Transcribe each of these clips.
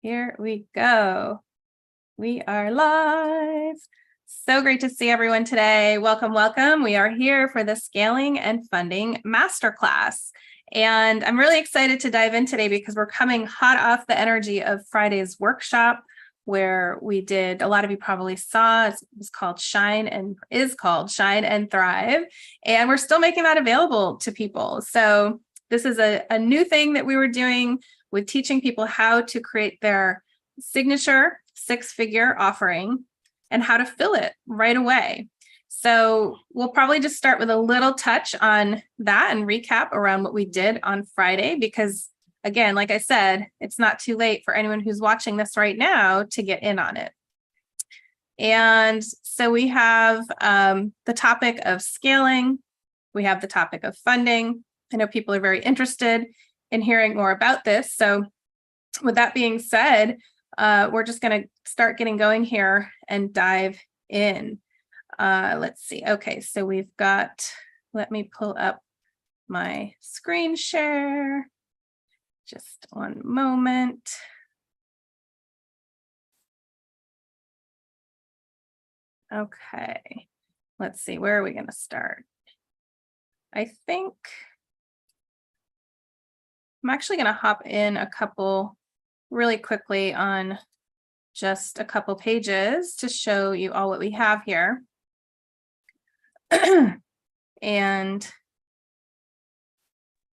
Here we go. We are live. So great to see everyone today. Welcome, welcome. We are here for the Scaling and Funding Masterclass. And I'm really excited to dive in today because we're coming hot off the energy of Friday's workshop where we did, a lot of you probably saw, it was called Shine and Thrive. And we're still making that available to people. So this is a new thing that we were doing with teaching people how to create their signature six-figure offering and how to fill it right away. So we'll probably just start with a little touch on that and recap around what we did on Friday, because again, like I said, it's not too late for anyone who's watching this right now to get in on it. And so we have the topic of scaling. We have the topic of funding. I know people are very interested in hearing more about this. So with that being said, we're just going to start getting going here and dive in. Let's see. Okay, so we've got, let me pull up my screen share. Just one moment. Okay, let's see. Where are we going to start? I think I'm actually going to hop in a couple really quickly on just a couple pages to show you all what we have here. And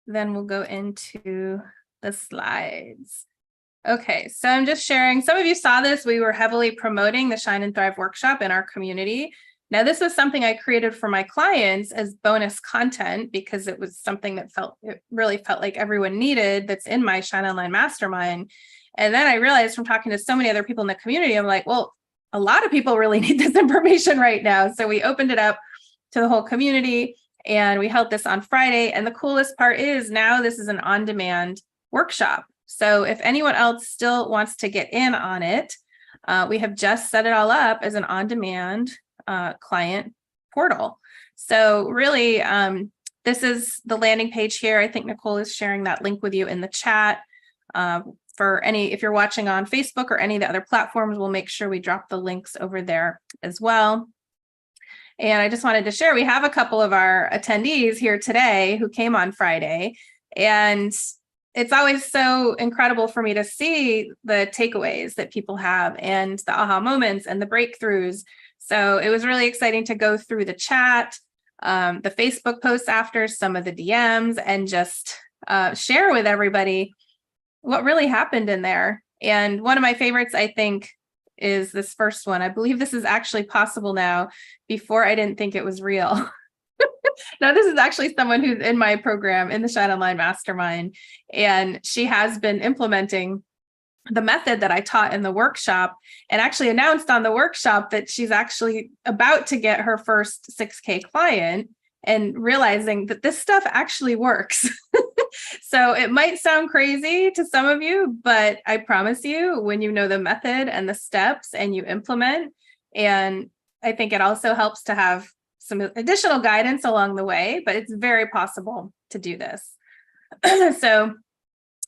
then we'll go into the slides. Okay, so I'm just sharing. Some of you saw this. We were heavily promoting the Shine and Thrive workshop in our community. Now, this was something I created for my clients as bonus content because it was something that it really felt like everyone needed that's in my Shine Online Mastermind. And then I realized from talking to so many other people in the community, I'm like, well, a lot of people really need this information right now. So we opened it up to the whole community and we held this on Friday. And the coolest part is now this is an on-demand workshop. So if anyone else still wants to get in on it, we have just set it all up as an on-demand client portal. So really, this is the landing page here. I think Nicole is sharing that link with you in the chat. If you're watching on Facebook or any of the other platforms, we'll make sure we drop the links over there as well. And I just wanted to share, we have a couple of our attendees here today who came on Friday, and it's always so incredible for me to see the takeaways that people have and the aha moments and the breakthroughs. So it was really exciting to go through the chat, the Facebook posts after, some of the DMs, and just share with everybody what really happened in there. And one of my favorites, I think, is this first one. I believe this is actually possible now. Before, I didn't think it was real. Now, this is actually someone who's in my program in the Shine Online Mastermind, and she has been implementing the method that I taught in the workshop and actually announced on the workshop that she's actually about to get her first 6K client and realizing that this stuff actually works. So it might sound crazy to some of you, but I promise you, when you know the method and the steps and you implement, and I think it also helps to have some additional guidance along the way, but it's very possible to do this. So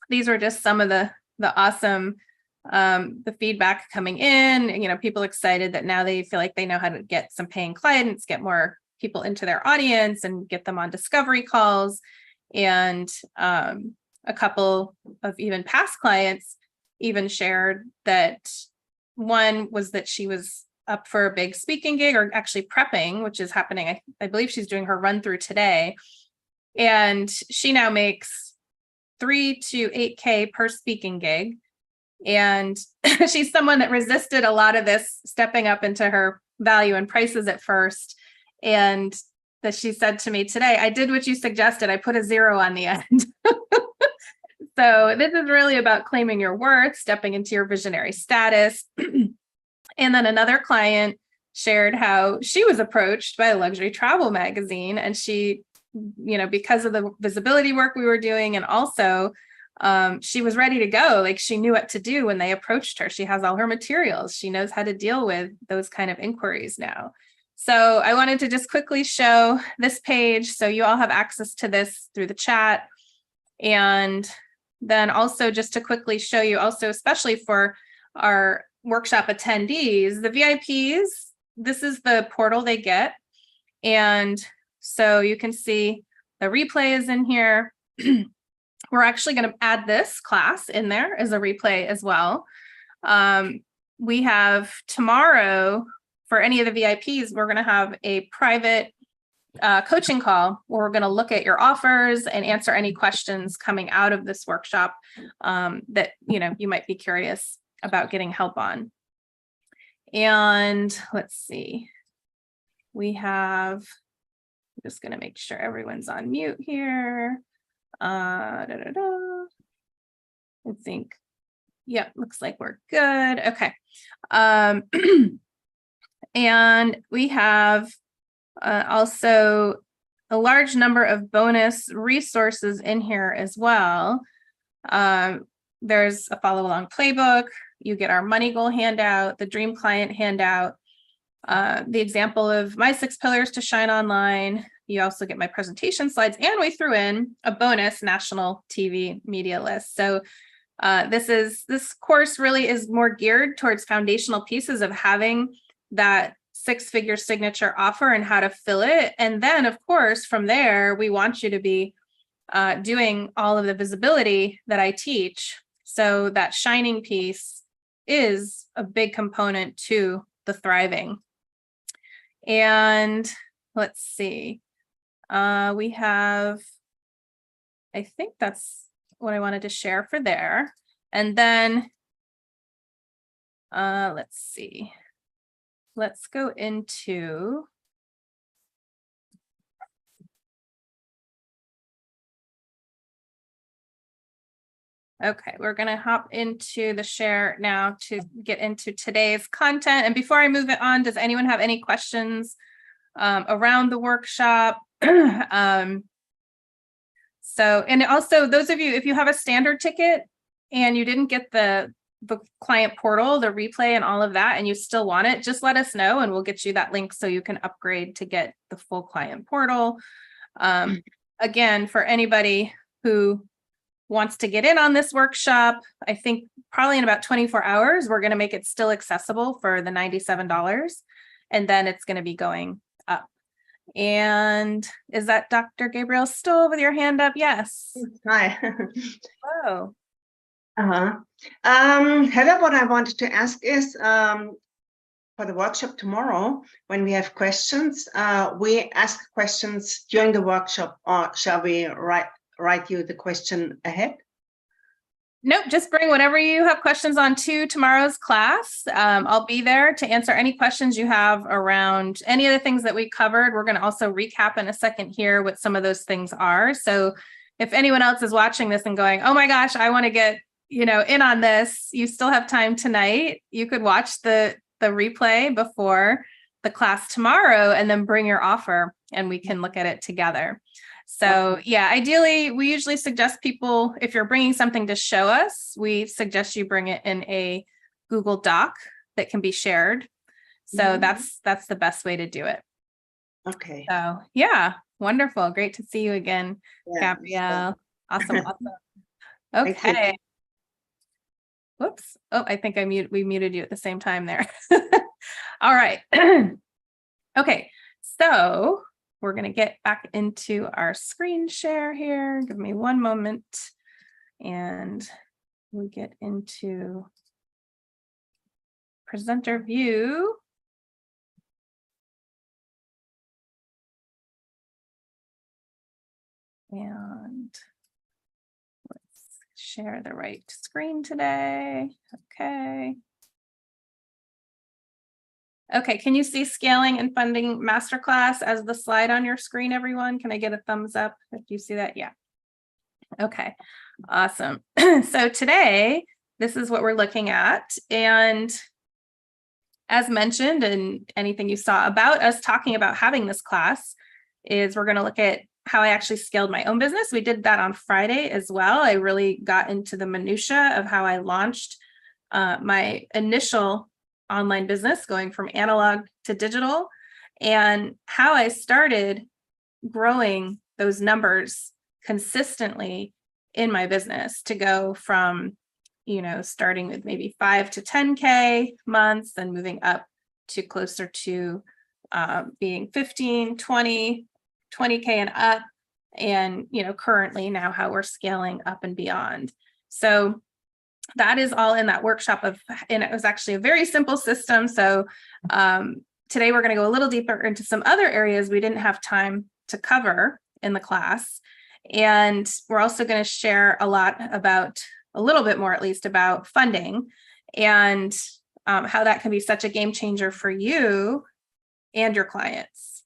these were just some of the awesome the feedback coming in, people excited that now they feel like they know how to get some paying clients, get more people into their audience and get them on discovery calls. And a couple of even past clients even shared that one was that she was up for a big speaking gig, or actually prepping, which is happening. I believe she's doing her run through today. And she now makes 3 to 8K per speaking gig. And she's someone that resisted a lot of this stepping up into her value and prices at first. And that she said to me today, I did what you suggested. I put a 0 on the end. So this is really about claiming your worth, stepping into your visionary status. And then another client shared how she was approached by a luxury travel magazine. And she, because of the visibility work we were doing, and also she was ready to go. Like, she knew what to do when they approached her. She has all her materials. She knows how to deal with those kind of inquiries now. So I wanted to just quickly show this page so you all have access to this through the chat. And then also just to quickly show you also, especially for our workshop attendees, the VIPs, this is the portal they get. And so you can see the replay is in here. We're actually going to add this class in there as a replay as well. We have tomorrow, for any of the VIPs, we're going to have a private coaching call where we're going to look at your offers and answer any questions coming out of this workshop that you might be curious about getting help on. And let's see, we have, I'm just going to make sure everyone's on mute here. I think, yeah, looks like we're good. Okay. And we have also a large number of bonus resources in here as well. There's a follow along playbook. You get our money goal handout, the dream client handout, the example of my 6 pillars to shine online. You also get my presentation slides, and we threw in a bonus national TV media list. So this course really is more geared towards foundational pieces of having that 6-figure signature offer and how to fill it. And then, of course, from there, we want you to be doing all of the visibility that I teach. So that shining piece is a big component to the thriving. And let's see, we have, I think that's what I wanted to share for there. And then let's see, let's go into, okay, we're going to hop into the share now to get into today's content. And before I move it on, does anyone have any questions around the workshop? So, and also those of you, if you have a standard ticket and you didn't get the client portal, the replay and all of that, and you still want it, just let us know and we'll get you that link so you can upgrade to get the full client portal. Again, for anybody who wants to get in on this workshop, I think probably in about 24 hours, we're going to make it still accessible for the $97. And then it's going to be going up. And is that Dr. Gabriel still with your hand up? Yes. Hi. Hello. Heather, what I wanted to ask is, for the workshop tomorrow, when we have questions, we ask questions during the workshop, or shall we write you the question ahead? Nope, just bring whatever you have questions on to tomorrow's class. I'll be there to answer any questions you have around any of the things that we covered. We're going to also recap in a second here what some of those things are. So if anyone else is watching this and going, oh my gosh, I want to get, in on this, you still have time tonight. You could watch the replay before the class tomorrow and then bring your offer and we can look at it together. So yeah, ideally, we usually suggest people, if you're bringing something to show us, we suggest you bring it in a Google Doc that can be shared. So that's the best way to do it. Okay. So yeah, wonderful. Great to see you again, Gabrielle. Awesome. Okay. Whoops. Oh, I think we muted you at the same time there. All right. Okay. So we're going to get back into our screen share here. Give me one moment and we get into presenter view. And let's share the right screen today. Okay. Okay, can you see scaling and funding masterclass as the slide on your screen, everyone? Can I get a thumbs up if you see that? Yeah. Okay, awesome. So today, this is what we're looking at. And as mentioned, and anything you saw about us talking about having this class is we're going to look at how I actually scaled my own business. We did that on Friday as well. I really got into the minutia of how I launched my initial online business, going from analog to digital, and how I started growing those numbers consistently in my business to go from, starting with maybe 5 to 10K months and moving up to closer to being 15, 20, 20K and up. And, currently now how we're scaling up and beyond. So that is all in that workshop and it was actually a very simple system. So today we're going to go a little deeper into some other areas we didn't have time to cover in the class. And we're also going to share a little bit more at least about funding and how that can be such a game changer for you and your clients.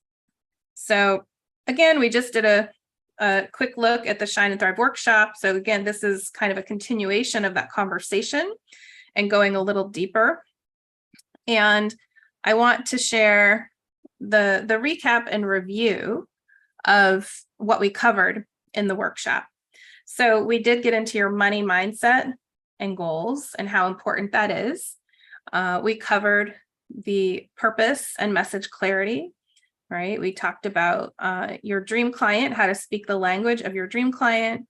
So again, we just did a quick look at the Shine and Thrive workshop. So again, this is kind of a continuation of that conversation and going a little deeper. And I want to share the recap and review of what we covered in the workshop. So we did get into your money mindset and goals and how important that is. We covered the purpose and message clarity, right? We talked about your dream client, how to speak the language of your dream client.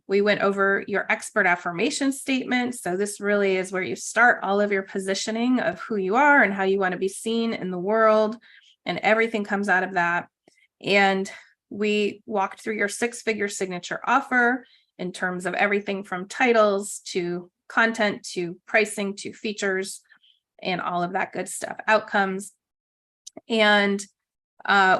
We went over your expert affirmation statement. So this really is where you start all of your positioning of who you are and how you want to be seen in the world, and everything comes out of that. And we walked through your 6-figure signature offer in terms of everything from titles to content to pricing to features and all of that good stuff, outcomes. And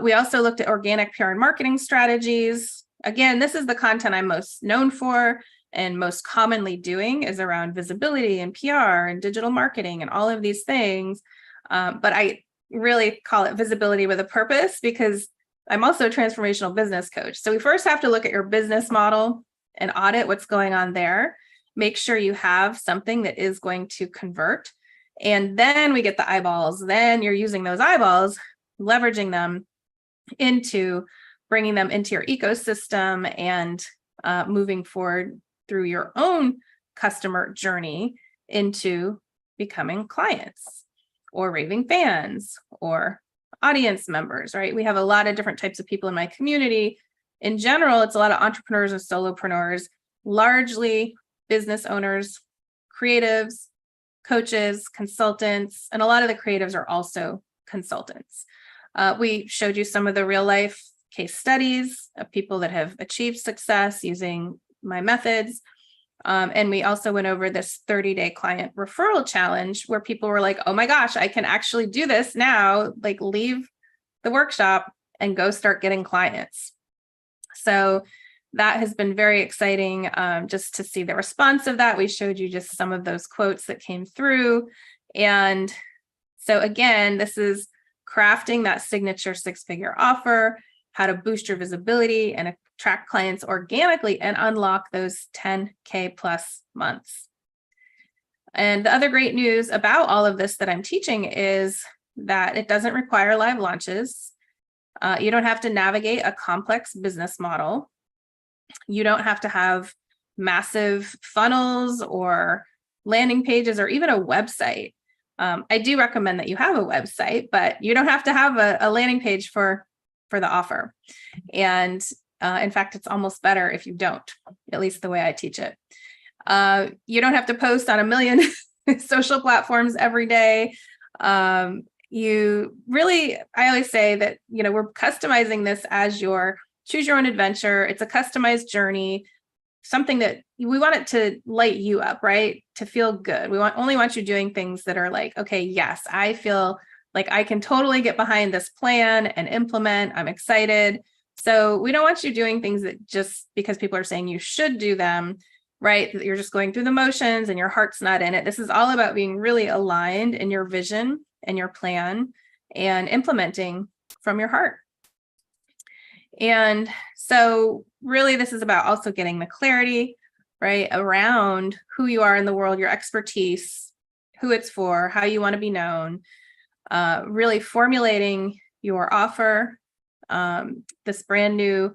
we also looked at organic PR and marketing strategies. Again, this is the content I'm most known for and most commonly doing is around visibility and PR and digital marketing and all of these things. But I really call it visibility with a purpose because I'm also a transformational business coach. So we first have to look at your business model and audit what's going on there. Make sure you have something that is going to convert. And then we get the eyeballs. Then you're using those eyeballs, leveraging them into bringing them into your ecosystem and moving forward through your own customer journey into becoming clients or raving fans or audience members, right? We have a lot of different types of people in my community. In general, it's a lot of entrepreneurs and solopreneurs, largely business owners, creatives, coaches, consultants, and a lot of the creatives are also consultants. We showed you some of the real life case studies of people that have achieved success using my methods. And we also went over this 30-day client referral challenge where people were like, oh my gosh, I can actually do this now, like leave the workshop and go start getting clients. So that has been very exciting just to see the response of that. We showed you just some of those quotes that came through. And so again, this is crafting that signature 6-figure offer, how to boost your visibility and attract clients organically and unlock those 10K plus months. And the other great news about all of this that I'm teaching is that it doesn't require live launches. You don't have to navigate a complex business model. You don't have to have massive funnels or landing pages or even a website. I do recommend that you have a website, but you don't have to have a landing page for the offer. And in fact, it's almost better if you don't, at least the way I teach it. You don't have to post on a million social platforms every day. You really, I always say that, we're customizing this as your choose your own adventure. It's a customized journey, something that we want it to light you up, right? To feel good. We only want you doing things that are like, okay, yes, I feel like I can totally get behind this plan and implement. I'm excited. So we don't want you doing things that just because people are saying you should do them, right? That you're just going through the motions and your heart's not in it. This is all about being really aligned in your vision and your plan and implementing from your heart. And so really this is about also getting the clarity, right, around who you are in the world, your expertise, who it's for, how you want to be known, really formulating your offer, this brand new,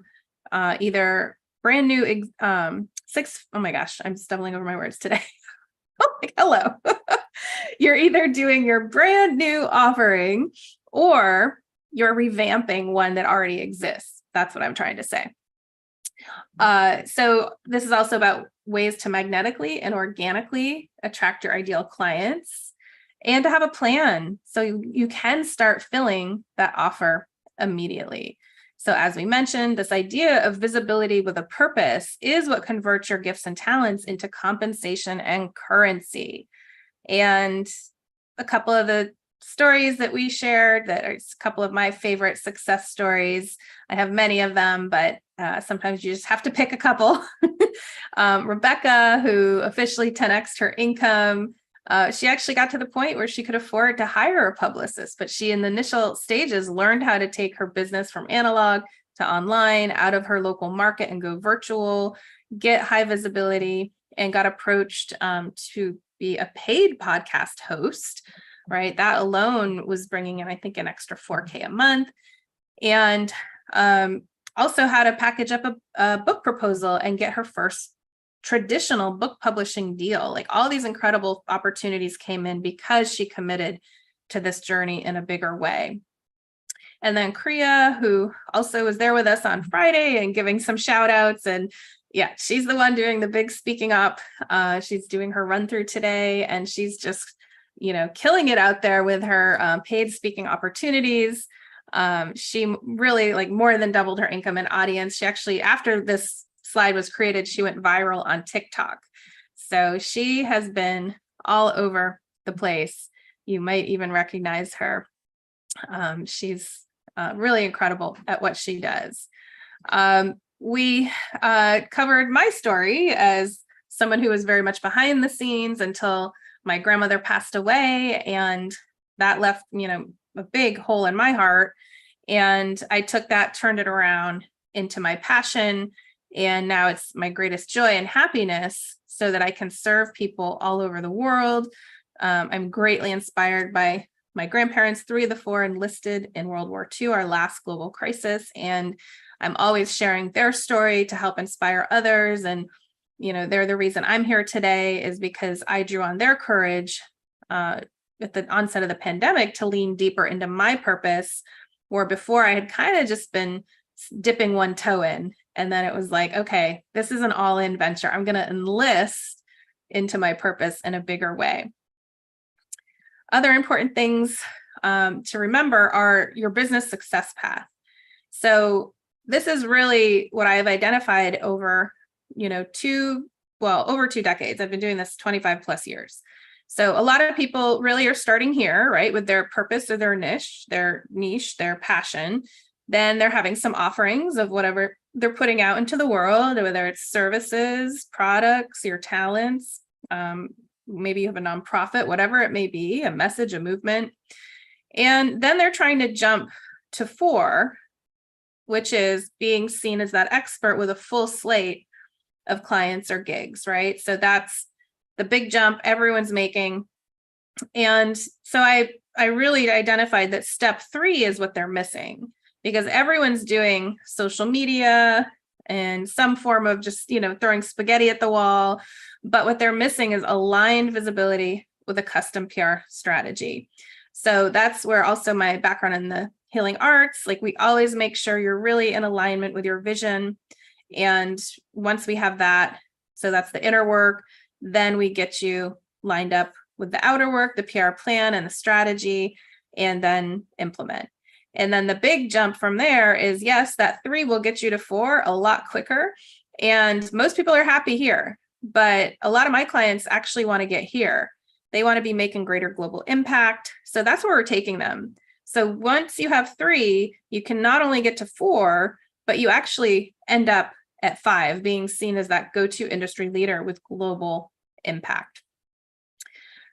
oh my gosh, I'm stumbling over my words today. Oh, like, hello. You're either doing your brand new offering or you're revamping one that already exists. That's what I'm trying to say. So this is also about ways to magnetically and organically attract your ideal clients and to have a plan so you can start filling that offer immediately. So as we mentioned, this idea of visibility with a purpose is what converts your gifts and talents into compensation and currency. And a couple of the stories that we shared that are a couple of my favorite success stories. I have many of them, but sometimes you just have to pick a couple. Rebecca, who officially 10x'd her income, she actually got to the point where she could afford to hire a publicist, but she in the initial stages learned how to take her business from analog to online, out of her local market and go virtual, get high visibility, and got approached to be a paid podcast host, right? That alone was bringing in, I think, an extra $4K a month. And also how to package up a book proposal and get her first traditional book publishing deal. Like all these incredible opportunities came in because she committed to this journey in a bigger way. And then Kriya, who also was there with us on Friday and giving some shout outs. And yeah, she's the one doing the big speaking up. She's doing her run through today, and she's just, killing it out there with her paid speaking opportunities. She really like more than doubled her income and audience. She actually, after this slide was created, she went viral on TikTok. So she has been all over the place. You might even recognize her. She's really incredible at what she does. We covered my story as someone who was very much behind the scenes until my grandmother passed away, and that left, a big hole in my heart. And I took that, turned it around into my passion, and now it's my greatest joy and happiness so that I can serve people all over the world. I'm greatly inspired by my grandparents. 3 of the 4 enlisted in World War II, our last global crisis. And I'm always sharing their story to help inspire others. And, they're the reason I'm here today is because I drew on their courage at the onset of the pandemic to lean deeper into my purpose, where before I had kind of just been dipping one toe in. And then it was like, okay, this is an all-in venture. I'm going to enlist into my purpose in a bigger way. Other important things to remember are your business success path. So this is really what I have identified over, over 2 decades. I've been doing this 25 plus years. So a lot of people really are starting here, right, with their purpose or their niche, their passion. Then they're having some offerings of whatever they're putting out into the world, whether it's services, products, your talents, maybe you have a nonprofit, whatever it may be, a message, a movement. And then they're trying to jump to 4, which is being seen as that expert with a full slate of clients or gigs, right? So that's the big jump everyone's making. And so I really identified that step 3 is what they're missing, because everyone's doing social media and some form of just, throwing spaghetti at the wall. But what they're missing is aligned visibility with a custom PR strategy. So that's where also my background in the healing arts, like we always make sure you're really in alignment with your vision. And once we have that, so that's the inner work, then we get you lined up with the outer work, the PR plan and the strategy, and then implement. And then the big jump from there is, yes, that 3 will get you to 4 a lot quicker. And most people are happy here, but a lot of my clients actually want to get here. They want to be making greater global impact. So that's where we're taking them. So once you have 3, you can not only get to 4, but you actually end up at 5, being seen as that go-to industry leader with global impact.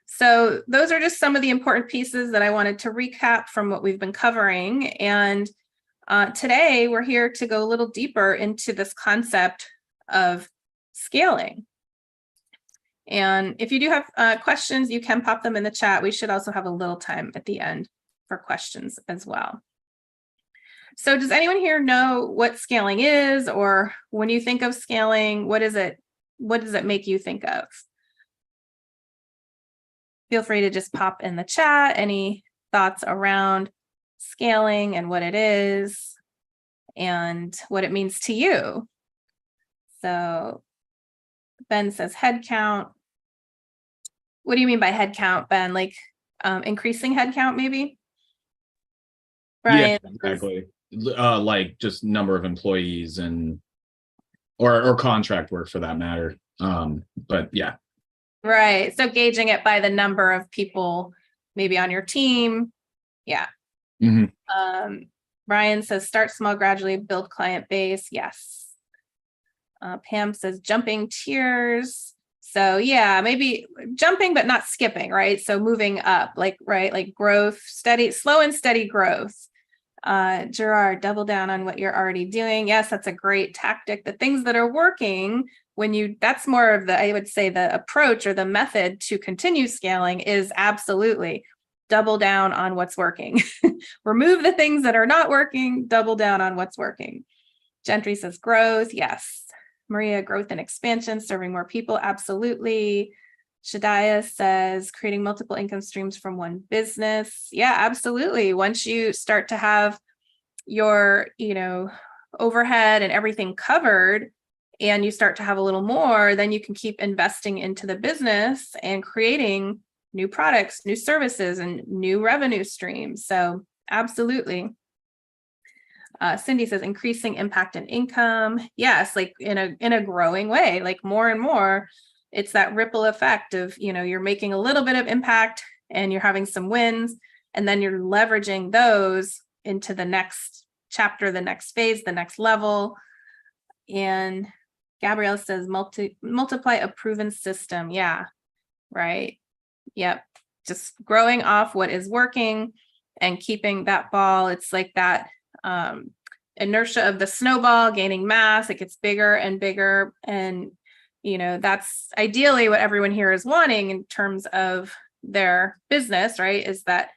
So those are just some of the important pieces that I wanted to recap from what we've been covering. And today we're here to go a little deeper into this concept of scaling. And if you do have questions, you can pop them in the chat. We should also have a little time at the end for questions as well. So does anyone here know what scaling is, or when you think of scaling, what does it make you think of? Feel free to just pop in the chat any thoughts around scaling and what it is and what it means to you. So Ben says headcount. What do you mean by headcount, Ben? Like increasing headcount, maybe? Brian, Yeah, exactly. Like just number of employees and or contract work for that matter. But yeah. right. So gauging it by the number of people maybe on your team. Yeah. Mhm. Brian says start small, gradually build client base. Yes. Pam says jumping tiers. So yeah, maybe jumping, but not skipping, right? So moving up, like, right, like growth, steady, slow and steady growth. Gerard, double down on what you're already doing. Yes, that's a great tactic. The things that are working that's more of the, I would say the approach or the method to continue scaling is absolutely double down on what's working. Remove the things that are not working, double down on what's working. Gentry says growth. Yes. Maria, growth and expansion, serving more people. Absolutely. Shadiah says creating multiple income streams from one business. Yeah, absolutely. Once you start to have your, overhead and everything covered, and you start to have a little more, then you can keep investing into the business and creating new products, new services, and new revenue streams. So absolutely. Cindy says increasing impact and income. Yes, like in a growing way, like more and more, it's that ripple effect of, you're making a little bit of impact and you're having some wins, and then you're leveraging those into the next chapter, the next phase, the next level. And Gabrielle says multiply a proven system. Yeah, right. Yep. Just growing off what is working and keeping that ball. It's like that inertia of the snowball gaining mass. It gets bigger and bigger. And, that's ideally what everyone here is wanting in terms of their business, right? Is that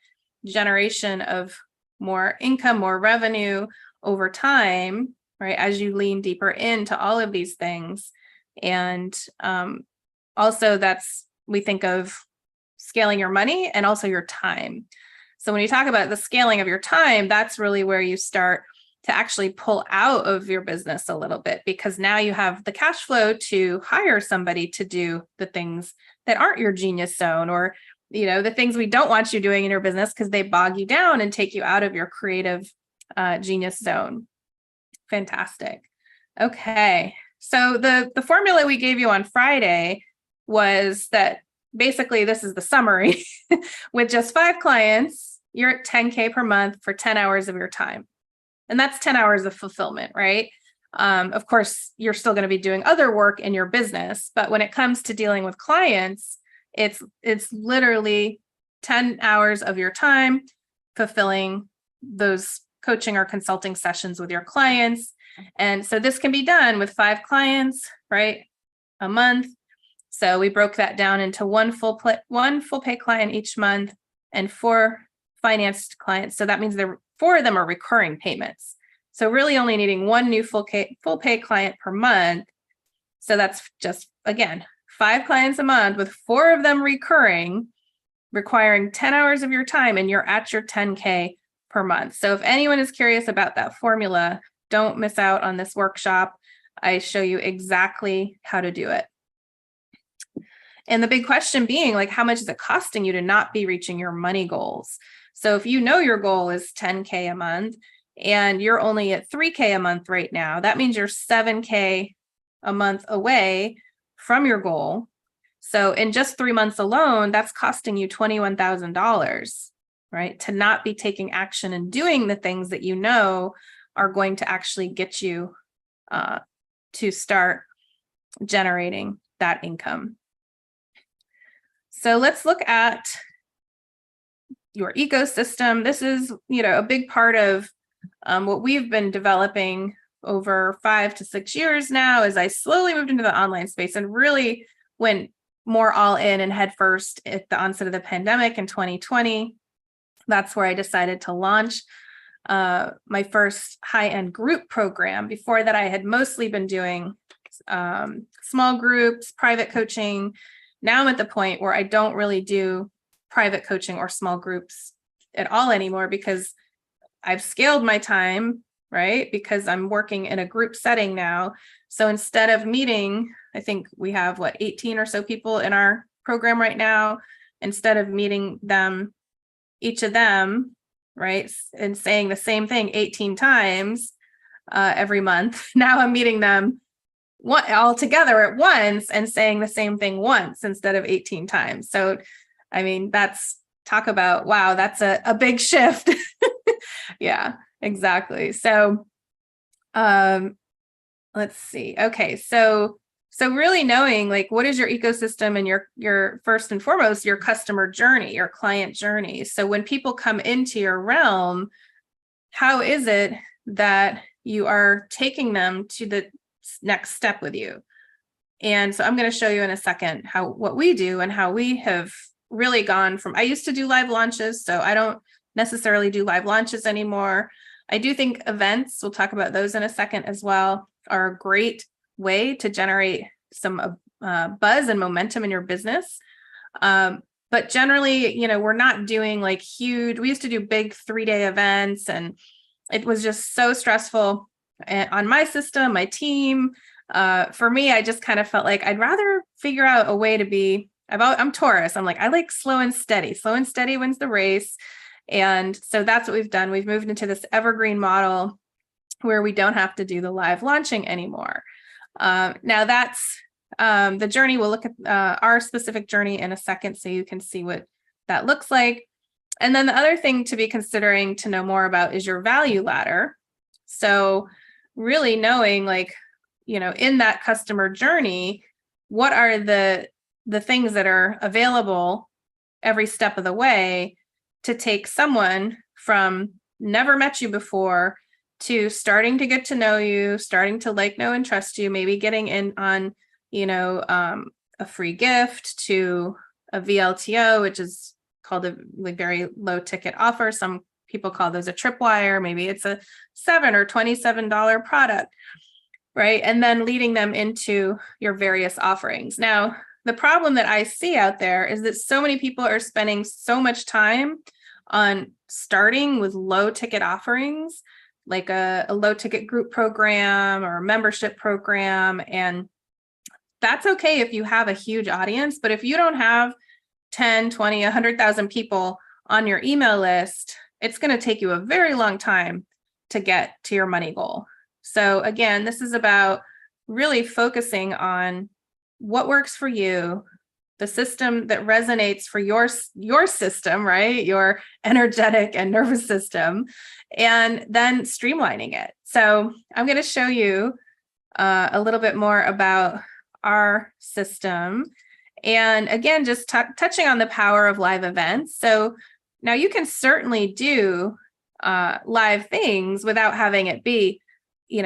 generation of more income, more revenue over time, right? As you lean deeper into all of these things. And also we think of scaling your money and also your time. So when you talk about the scaling of your time, that's really where you start to actually pull out of your business a little bit, because now you have the cash flow to hire somebody to do the things that aren't your genius zone, or, the things we don't want you doing in your business because they bog you down and take you out of your creative genius zone. Fantastic. Okay. So the formula we gave you on Friday was that basically this is the summary. With just 5 clients, you're at 10K per month for 10 hours of your time. And that's 10 hours of fulfillment, right? Of course, you're still going to be doing other work in your business, but when it comes to dealing with clients, it's literally 10 hours of your time fulfilling those coaching or consulting sessions with your clients. And so this can be done with 5 clients, right? A month. So we broke that down into one full pay client each month and 4 financed clients. So that means 4 of them are recurring payments. So really only needing 1 new full pay client per month. So that's just, again, 5 clients a month with 4 of them recurring, requiring 10 hours of your time, and you're at your 10K per month. So if anyone is curious about that formula, don't miss out on this workshop. I show you exactly how to do it. And the big question being, like, how much is it costing you to not be reaching your money goals? So if your goal is 10K a month and you're only at 3K a month right now, that means you're 7K a month away from your goal. So in just 3 months alone, that's costing you $21,000, right? To not be taking action and doing the things that are going to actually get you to start generating that income. So let's look at your ecosystem. This is, a big part of what we've been developing over 5 to 6 years now, as I slowly moved into the online space and really went more all in and head first at the onset of the pandemic in 2020. That's where I decided to launch my first high-end group program. Before that, I had mostly been doing small groups, private coaching. Now I'm at the point where I don't really do private coaching or small groups at all anymore, because I've scaled my time, right? Because I'm working in a group setting now. So instead of meeting, I think we have 18 or so people in our program right now, instead of meeting them, each of them, right, and saying the same thing 18 times every month, now I'm meeting them all together at once and saying the same thing once instead of 18 times. So, I mean, talk about, wow, that's a big shift. Yeah, exactly. So, let's see. Okay. So really knowing what is your ecosystem and your first and foremost, your customer journey, your client journey. So when people come into your realm, how is it that you are taking them to the next step with you? And so I'm going to show you in a second what we do and how we have really gone from, I used to do live launches, so I don't necessarily do live launches anymore. I do think events, we'll talk about those in a second as well, are a great way to generate some buzz and momentum in your business. But generally, we're not doing huge, we used to do big 3-day events, and it was just so stressful on my system, my team. For me, I just kind of felt like I'd rather figure out a way to be, I'm Taurus. I'm I like slow and steady. Slow and steady wins the race. And so that's what we've done. We've moved into this evergreen model where we don't have to do the live launching anymore. Now that's the journey. We'll look at our specific journey in a second so you can see what that looks like. And then the other thing to be considering to know more about is your value ladder. So really knowing in that customer journey, what are the things that are available every step of the way to take someone from never met you before to starting to get to know you, starting to know and trust you, maybe getting in on, a free gift, to a VLTO, which is called a very low ticket offer. Some people call those a tripwire. Maybe it's a $7 or $27 product, right? And then leading them into your various offerings. Now, the problem that I see out there is that so many people are spending so much time on starting with low ticket offerings, like a low ticket group program or a membership program. And that's okay if you have a huge audience, but if you don't have 10, 20, 100,000 people on your email list, it's going to take you a very long time to get to your money goal. So again, this is about really focusing on what works for you, the system that resonates for your system, right? Your energetic and nervous system, and then streamlining it. So I'm going to show you a little bit more about our system. And again, just touching on the power of live events. So now you can certainly do live things without having it be,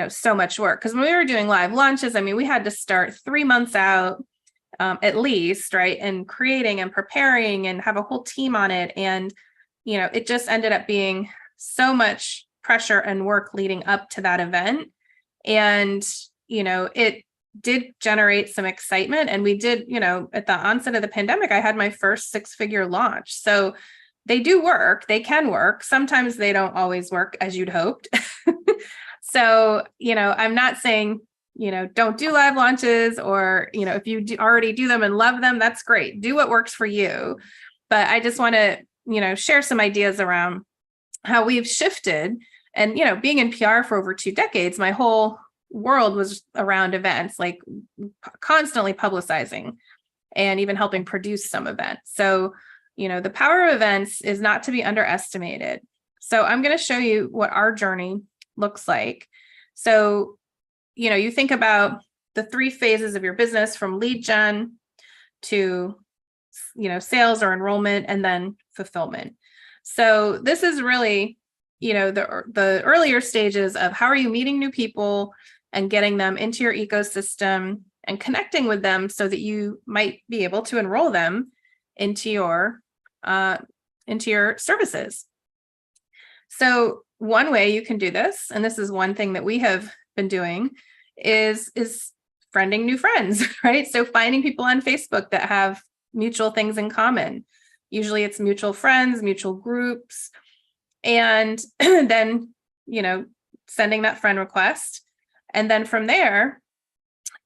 so much work. Because when we were doing live launches, I mean, we had to start 3 months out at least, right? And creating and preparing and have a whole team on it. And, it just ended up being so much pressure and work leading up to that event. And, it did generate some excitement. And we did, at the onset of the pandemic, I had my first 6-figure launch. So they do work, they can work. Sometimes they don't always work as you'd hoped. So, I'm not saying, don't do live launches, or, if you already do them and love them, that's great. Do what works for you. But I just want to, share some ideas around how we've shifted. And, being in PR for over 2 decades, my whole world was around events, constantly publicizing and even helping produce some events. So, the power of events is not to be underestimated. So I'm going to show you what our journey looks like. So, you think about the 3 phases of your business, from lead gen to, sales or enrollment, and then fulfillment. So this is really, the earlier stages of how are you meeting new people and getting them into your ecosystem and connecting with them so that you might be able to enroll them into your services. So one way you can do this, and this is one thing that we have been doing, is friending new friends, right? So finding people on Facebook that have mutual things in common. Usually it's mutual friends, mutual groups, and then, sending that friend request. And then from there,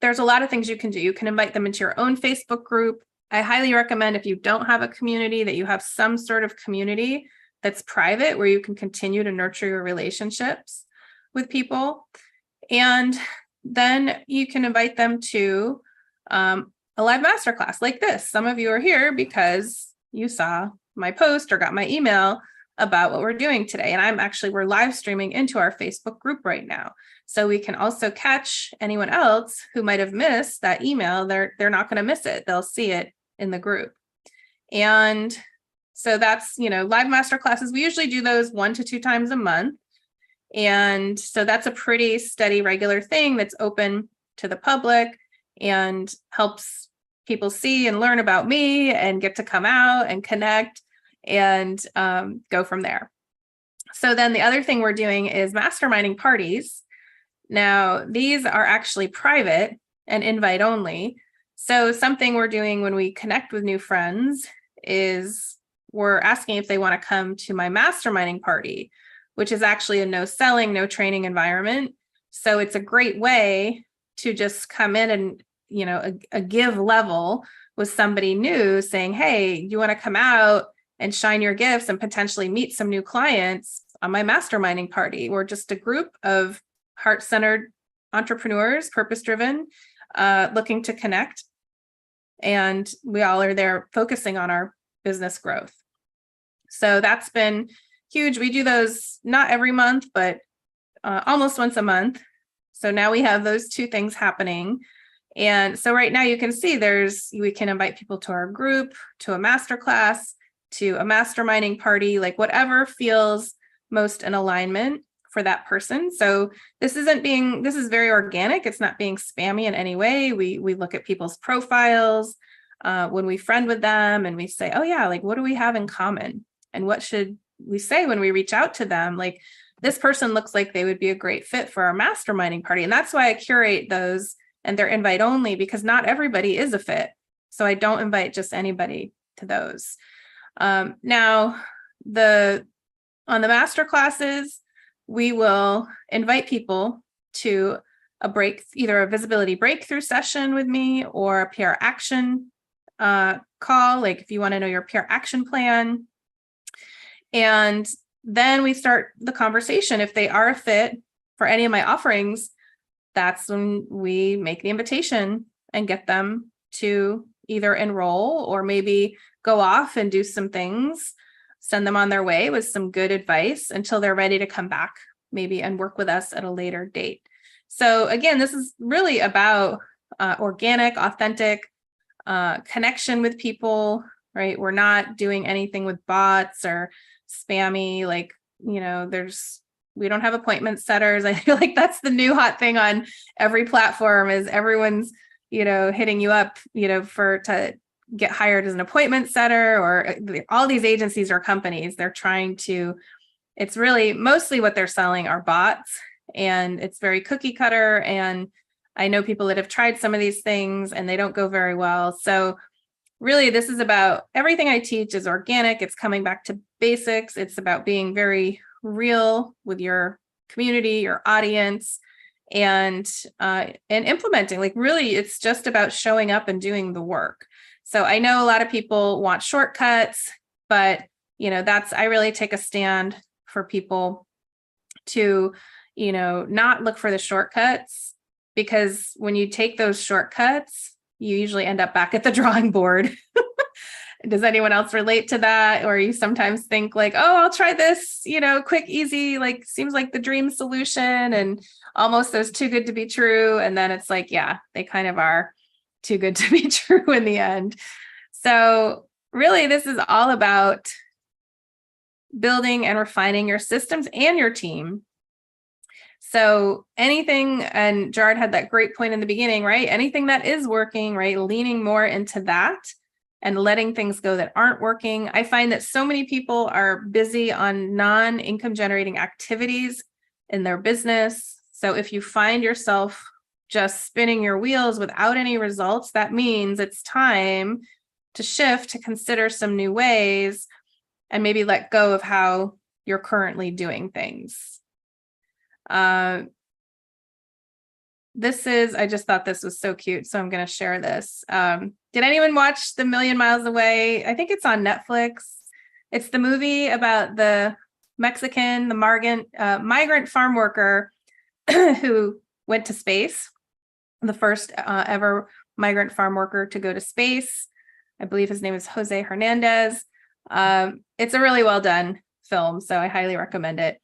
there's a lot of things you can do. You can invite them into your own Facebook group. I highly recommend, if you don't have a community, that you have some sort of community that's private where you can continue to nurture your relationships with people. And then you can invite them to a live masterclass like this. Some of you are here because you saw my post or got my email about what we're doing today. And we're live streaming into our Facebook group right now. So we can also catch anyone else who might have missed that email. They're not going to miss it. They'll see it in the group. And so that's, live masterclasses. We usually do those 1 to 2 times a month. And so that's a pretty steady, regular thing that's open to the public and helps people see and learn about me and get to come out and connect and go from there. So then the other thing we're doing is masterminding parties. Now, these are actually private and invite only. So something we're doing when we connect with new friends is we're asking if they want to come to my masterminding party, which is actually a no selling, no training environment. So it's a great way to just come in and, a give level with somebody new saying, hey, you want to come out and shine your gifts and potentially meet some new clients on my masterminding party. We're just a group of heart-centered entrepreneurs, purpose-driven, looking to connect. And we all are there focusing on our business growth. So that's been huge. We do those not every month, but almost once a month. So now we have those 2 things happening. And so right now you can see we can invite people to our group, to a masterclass, to a masterminding party, like whatever feels most in alignment for that person. So this is very organic. It's not being spammy in any way. We look at people's profiles when we friend with them and we say, oh yeah, like what do we have in common? And what should we say when we reach out to them? Like, this person looks like they would be a great fit for our masterminding party. And that's why I curate those and they're invite only, because not everybody is a fit. So I don't invite just anybody to those. Now, on the masterclasses, we will invite people to either a visibility breakthrough session with me or a PR action call. Like if you want to know your PR action plan. And then we start the conversation. If they are a fit for any of my offerings, that's when we make the invitation and get them to either enroll or maybe go off and do some things, send them on their way with some good advice until they're ready to come back maybe and work with us at a later date. So again, this is really about organic, authentic connection with people, right? We're not doing anything with bots or spammy, we don't have appointment setters. I feel like that's the new hot thing on every platform is everyone's, hitting you up, to get hired as an appointment setter, or all these agencies or companies, it's really mostly what they're selling are bots, and it's very cookie cutter. And I know people that have tried some of these things and they don't go very well. So really, this is about everything I teach is organic. It's coming back to basics. It's about being very real with your community, your audience, and implementing. Like really, it's just about showing up and doing the work. So I know a lot of people want shortcuts, but I really take a stand for people to, not look for the shortcuts, because when you take those shortcuts, you usually end up back at the drawing board. Does anyone else relate to that? Or you sometimes think like, oh, I'll try this, quick, easy, like seems like the dream solution and almost those too good to be true. And then it's like, yeah, they kind of are too good to be true in the end. So really, this is all about building and refining your systems and your team. So anything, and Jared had that great point in the beginning, right? Anything that is working, right? Leaning more into that and letting things go that aren't working. I find that so many people are busy on non-income generating activities in their business. So if you find yourself just spinning your wheels without any results, that means it's time to shift, to consider some new ways, and maybe let go of how you're currently doing things. I just thought this was so cute, so I'm going to share this. Did anyone watch The Million Miles Away? I think it's on Netflix. It's the movie about the migrant farm worker who went to space, the first ever migrant farm worker to go to space. I believe his name is Jose Hernandez. It's a really well done film, so I highly recommend it.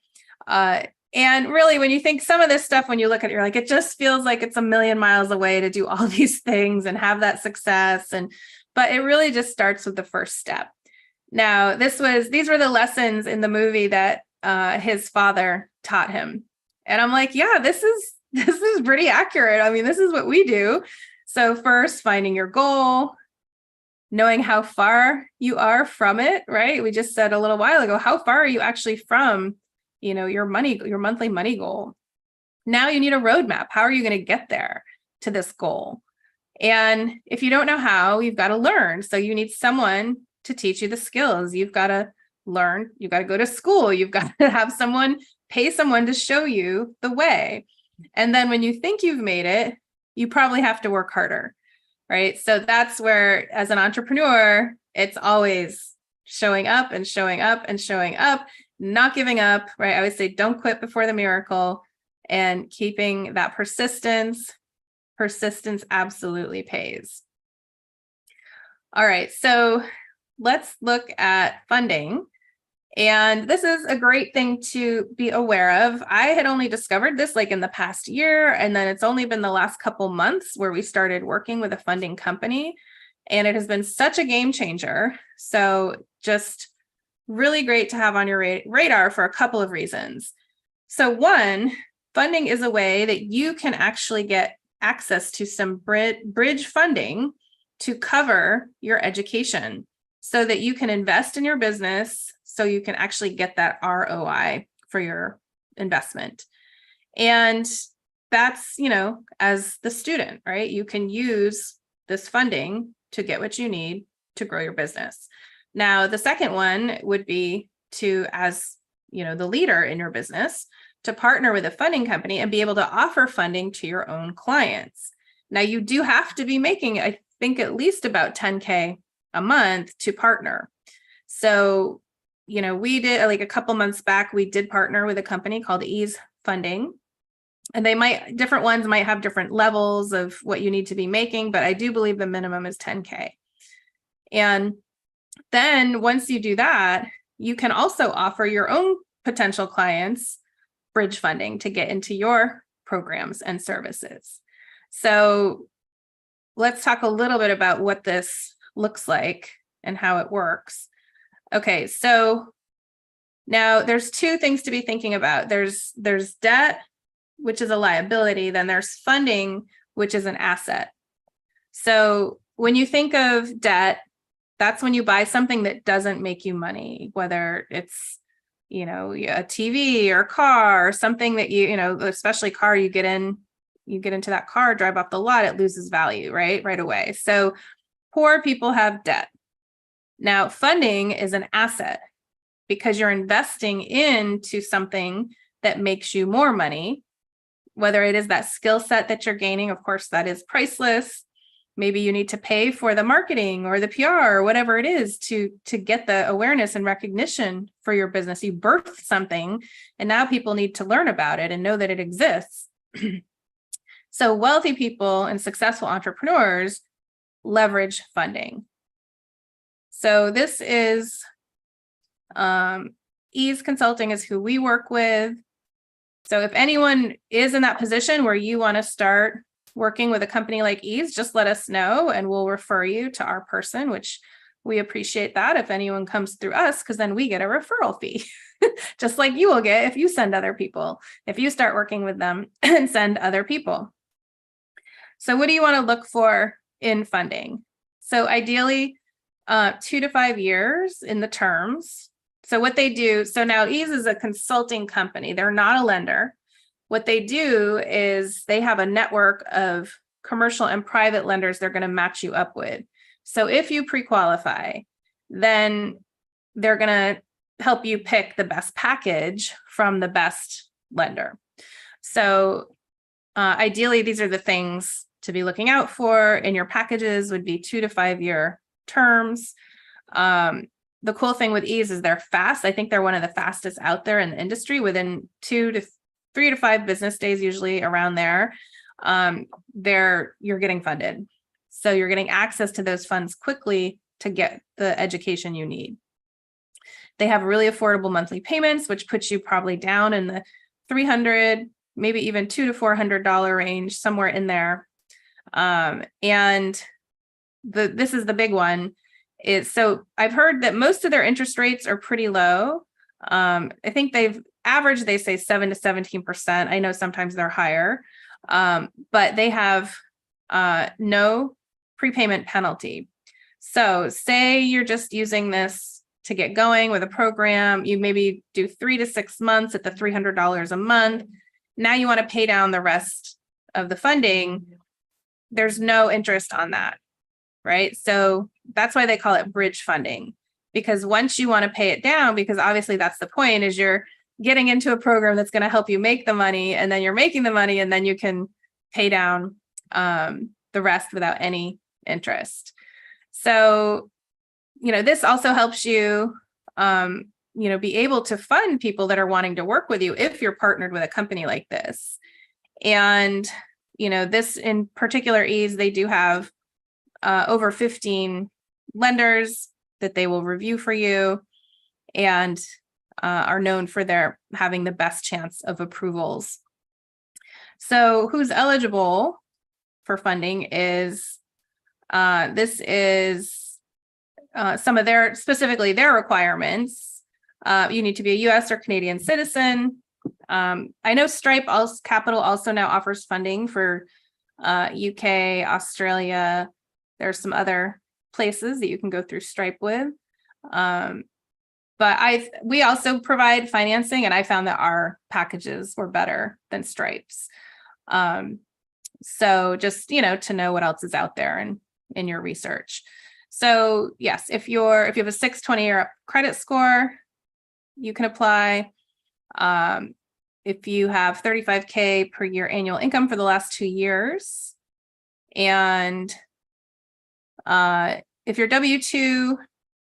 And really, when you think some of this stuff, when you look at it, you're like, it just feels like it's a million miles away to do all these things and have that success. But it really just starts with the first step. Now, these were the lessons in the movie that his father taught him. And I'm like, yeah, this is pretty accurate. I mean, this is what we do. So first, finding your goal, knowing how far you are from it, right? We just said a little while ago, how far are you actually from, your monthly money goal? Now you need a roadmap. How are you going to get there to this goal? And if you don't know how, you've got to learn. So you need someone to teach you the skills. You've got to learn. You've got to go to school. You've got to have pay someone to show you the way. And then when you think you've made it, you probably have to work harder, right? So that's where, as an entrepreneur, it's always showing up and showing up and showing up, not giving up, right? I always say, don't quit before the miracle, and keeping that persistence. Persistence absolutely pays. All right, so let's look at funding. And this is a great thing to be aware of. I had only discovered this like in the past year, and then it's only been the last couple months where we started working with a funding company, and it has been such a game changer. So just really great to have on your radar for a couple of reasons. So one, funding is a way that you can actually get access to some bridge funding to cover your education so that you can invest in your business, so you can actually get that ROI for your investment. And that's, as the student, right? You can use this funding to get what you need to grow your business. Now, the second one would be to, as the leader in your business, to partner with a funding company and be able to offer funding to your own clients. Now, you do have to be making, I think, at least about $10K a month to partner. So, we did, like a couple months back, we did partner with a company called Ease Funding. And different ones might have different levels of what you need to be making, but I do believe the minimum is 10K. And then once you do that, you can also offer your own potential clients bridge funding to get into your programs and services. So let's talk a little bit about what this looks like and how it works. Okay, so now there's two things to be thinking about. There's debt, which is a liability. Then there's funding, which is an asset. So when you think of debt, that's when you buy something that doesn't make you money, whether it's, a TV or a car or something that especially car, you get into that car, drive off the lot, it loses value, right away. So poor people have debt. Now, funding is an asset because you're investing into something that makes you more money, whether it is that skill set that you're gaining. Of course, that is priceless. Maybe you need to pay for the marketing or the PR or whatever it is to get the awareness and recognition for your business. You birthed something, and now people need to learn about it and know that it exists. So wealthy people and successful entrepreneurs leverage funding. So this is Ease Consulting is who we work with. So if anyone is in that position where you want to start working with a company like Ease, just let us know and we'll refer you to our person, which we appreciate that if anyone comes through us, because then we get a referral fee, just like you will get if you send other people, if you start working with them and send other people. So what do you want to look for in funding? So ideally, 2 to 5 years in the terms. So what they do, so now Ease is a consulting company. They're not a lender. What they do is they have a network of commercial and private lenders they're going to match you up with. So if you pre-qualify, then they're going to help you pick the best package from the best lender. So ideally, these are the things to be looking out for in your packages would be 2 to 5 year terms. The cool thing with ease is they're fast. I think they're one of the fastest out there in the industry. Within 3 to 5 business days, usually around there, you're getting funded. So you're getting access to those funds quickly to get the education you need. They have really affordable monthly payments, which puts you probably down in the $300, maybe even $200 to $400 range, somewhere in there. And this is the big one. So I've heard that most of their interest rates are pretty low. I think they say 7 to 17%. I know sometimes they're higher, but they have no prepayment penalty. So say you're just using this to get going with a program, you maybe do 3 to 6 months at the $300 a month. Now you want to pay down the rest of the funding. There's no interest on that, right? So that's why they call it bridge funding, because once you want to pay it down, because obviously that's the point, is you're getting into a program that's going to help you make the money, and then you're making the money, and then you can pay down the rest without any interest. So, this also helps you, be able to fund people that are wanting to work with you if you're partnered with a company like this. And, this in particular ease, they do have over 15 lenders that they will review for you, and are known for their having the best chance of approvals. So who's eligible for funding is, this is some of specifically their requirements. You need to be a US or Canadian citizen. I know Stripe Capital also now offers funding for UK, Australia. There's some other places that you can go through Stripe with. But we also provide financing, and I found that our packages were better than Stripe's. So just, to know what else is out there in your research. So yes, if you have a 620 or up credit score, you can apply. If you have 35K per year annual income for the last 2 years, and if you're W-2,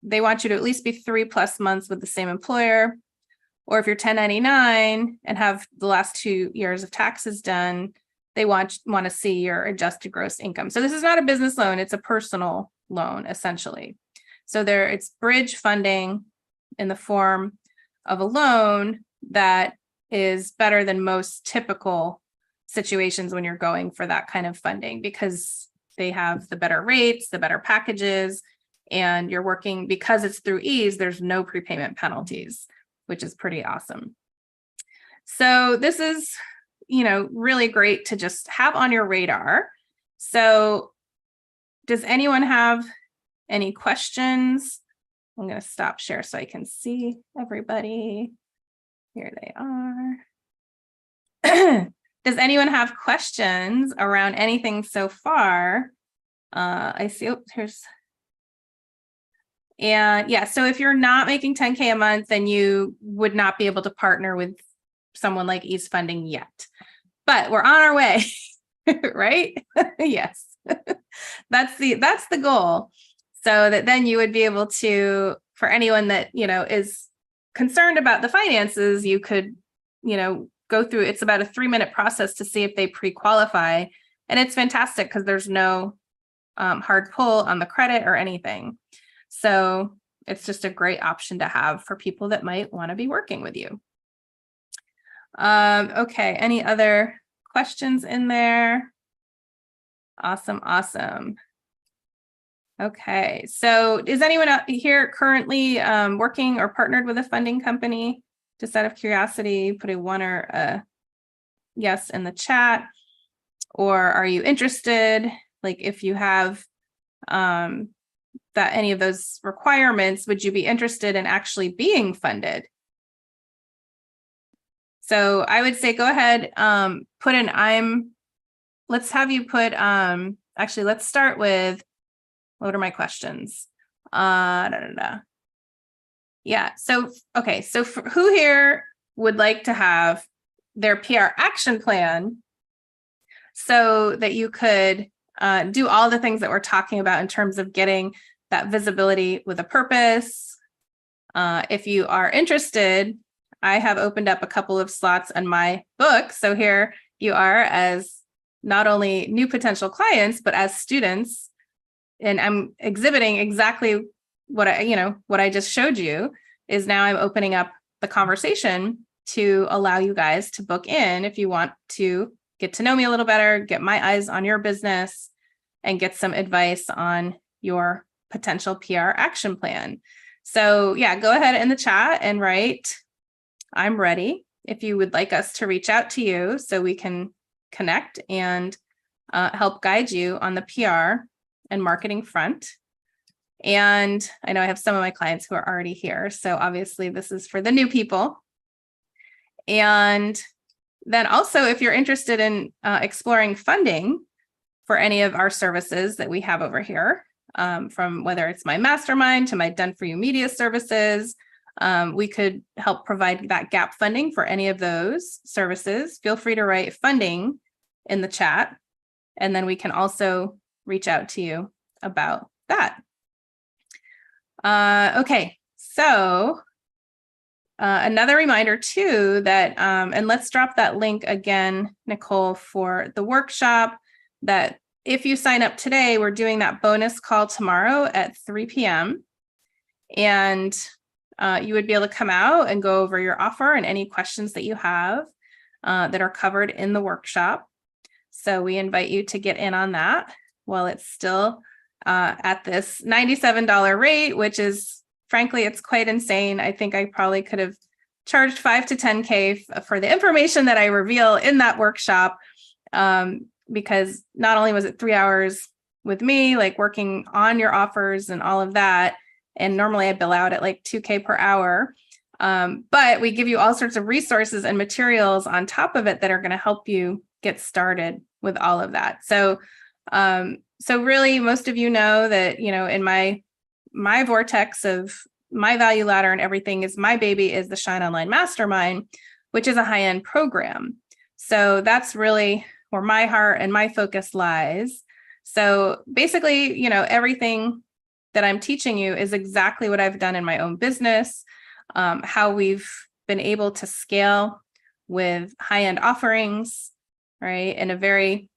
they want you to at least be 3+ months with the same employer. Or if you're 1099 and have the last 2 years of taxes done, they want to see your adjusted gross income. So this is not a business loan, it's a personal loan, essentially. So it's bridge funding in the form of a loan that is better than most typical situations when you're going for that kind of funding, because they have the better rates, the better packages, and you're working, because it's through ease, there's no prepayment penalties, which is pretty awesome. So this is, really great to just have on your radar. So does anyone have any questions? I'm going to stop share so I can see everybody. Here they are. Does anyone have questions around anything so far? I see, and yeah, so if you're not making 10K a month, then you would not be able to partner with someone like Ease Funding yet, but we're on our way, right? Yes, that's the goal. So that then you would be able to, for anyone that, is concerned about the finances, you could, go through, it's about a 3-minute process to see if they pre-qualify. And it's fantastic because there's no hard pull on the credit or anything. So it's just a great option to have for people that might want to be working with you. Okay, any other questions in there? Awesome. Okay, so is anyone out here currently working or partnered with a funding company? Just out of curiosity, put a 1 or a yes in the chat. Or are you interested? Like, if you have any of those requirements, would you be interested in actually being funded? So I would say go ahead, put an let's have you put, actually, let's start with, what are my questions? Yeah, so, okay, so who here would like to have their PR action plan so that you could do all the things that we're talking about in terms of getting that visibility with a purpose. If you are interested, I have opened up a couple of slots on my book. So here you are as not only new potential clients, but as students. And I'm exhibiting exactly what I just showed you. Is now I'm opening up the conversation to allow you guys to book in if you want to get to know me a little better, get my eyes on your business, and get some advice on your potential PR action plan. So yeah, go ahead in the chat and write, I'm ready, if you would like us to reach out to you so we can connect and help guide you on the PR and marketing front. And I know I have some of my clients who are already here. So obviously this is for the new people. And then also, if you're interested in exploring funding for any of our services that we have over here, from whether it's my mastermind to my Done For You media services, we could help provide that gap funding for any of those services. Feel free to write funding in the chat, and then we can also reach out to you about that. Okay, so another reminder too that, and let's drop that link again, Nicole, for the workshop, that if you sign up today, we're doing that bonus call tomorrow at 3 p.m. And you would be able to come out and go over your offer and any questions that you have that are covered in the workshop. So we invite you to get in on that while it's still at this $97 rate, which is, frankly, it's quite insane. I think I probably could have charged $5 to $10K for the information that I reveal in that workshop, because not only was it 3 hours with me, like working on your offers and all of that, and normally I bill out at like $2K per hour, but we give you all sorts of resources and materials on top of it that are going to help you get started with all of that. So really, most of you know that, in my vortex of my value ladder and everything, is my baby is the Shine Online Mastermind, which is a high-end program. So that's really where my heart and my focus lies. So basically, everything that I'm teaching you is exactly what I've done in my own business, how we've been able to scale with high-end offerings, right, in a very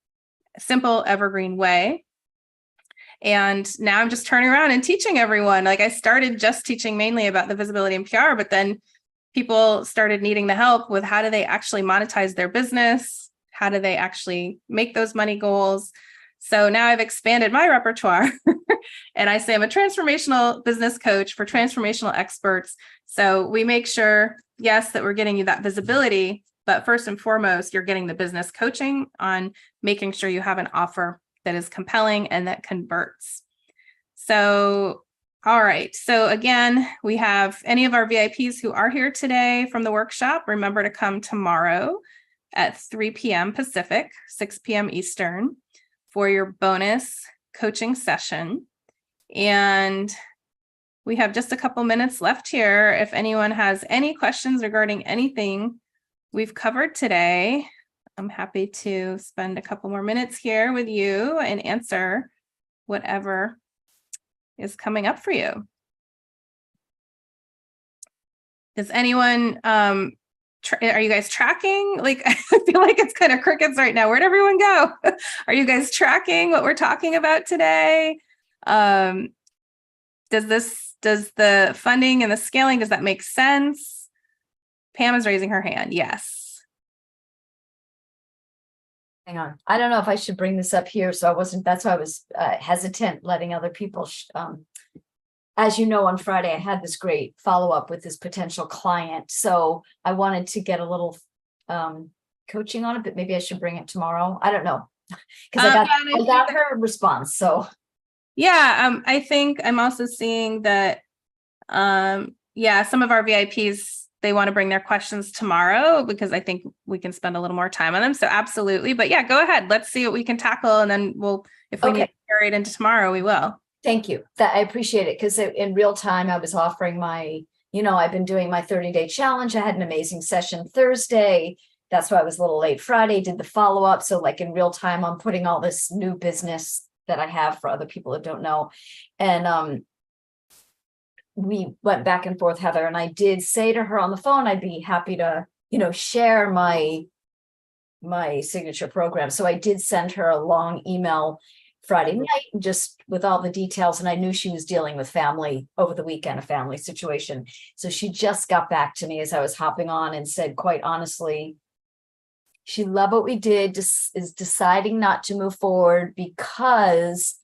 simple, evergreen way. And now I'm just turning around and teaching everyone. Like, I started just teaching mainly about the visibility and PR, but then people started needing the help with how do they actually monetize their business? How do they actually make those money goals? So now I've expanded my repertoire and I say I'm a transformational business coach for transformational experts. So we make sure, yes, that we're getting you that visibility, but first and foremost, you're getting the business coaching on making sure you have an offer that is compelling and that converts. So, all right. So again, we have any of our VIPs who are here today from the workshop. Remember to come tomorrow at 3 p.m. Pacific, 6 p.m. Eastern for your bonus coaching session. And we have just a couple minutes left here. If anyone has any questions regarding anything we've covered today, I'm happy to spend a couple more minutes here with you and answer whatever is coming up for you. Does anyone, are you guys tracking? Like, I feel like it's kind of crickets right now. Where'd everyone go? Are you guys tracking what we're talking about today? Does the funding and the scaling, does that make sense? Pam is raising her hand. Yes. Hang on. I don't know if I should bring this up here. So that's why I was hesitant letting other people. As you know, on Friday, I had this great follow-up with this potential client. So I wanted to get a little coaching on it, but maybe I should bring it tomorrow. I don't know. Because I got her response. So yeah, I think I'm also seeing that, some of our VIPs, they want to bring their questions tomorrow because I think we can spend a little more time on them. So absolutely. But yeah, go ahead. Let's see what we can tackle. And then if we need to carry it into tomorrow, we will. Thank you. I appreciate it. Because in real time, I was offering I've been doing my 30-day challenge. I had an amazing session Thursday. that's why I was a little late Friday, did the follow-up. So like in real time, I'm putting all this new business that I have for other people that don't know. And we went back and forth, Heather, and I did say to her on the phone, I'd be happy to, share my signature program. So I did send her a long email Friday night, just with all the details. And I knew she was dealing with family over the weekend, a family situation. So she just got back to me as I was hopping on and said, quite honestly, she loved what we did, is deciding not to move forward because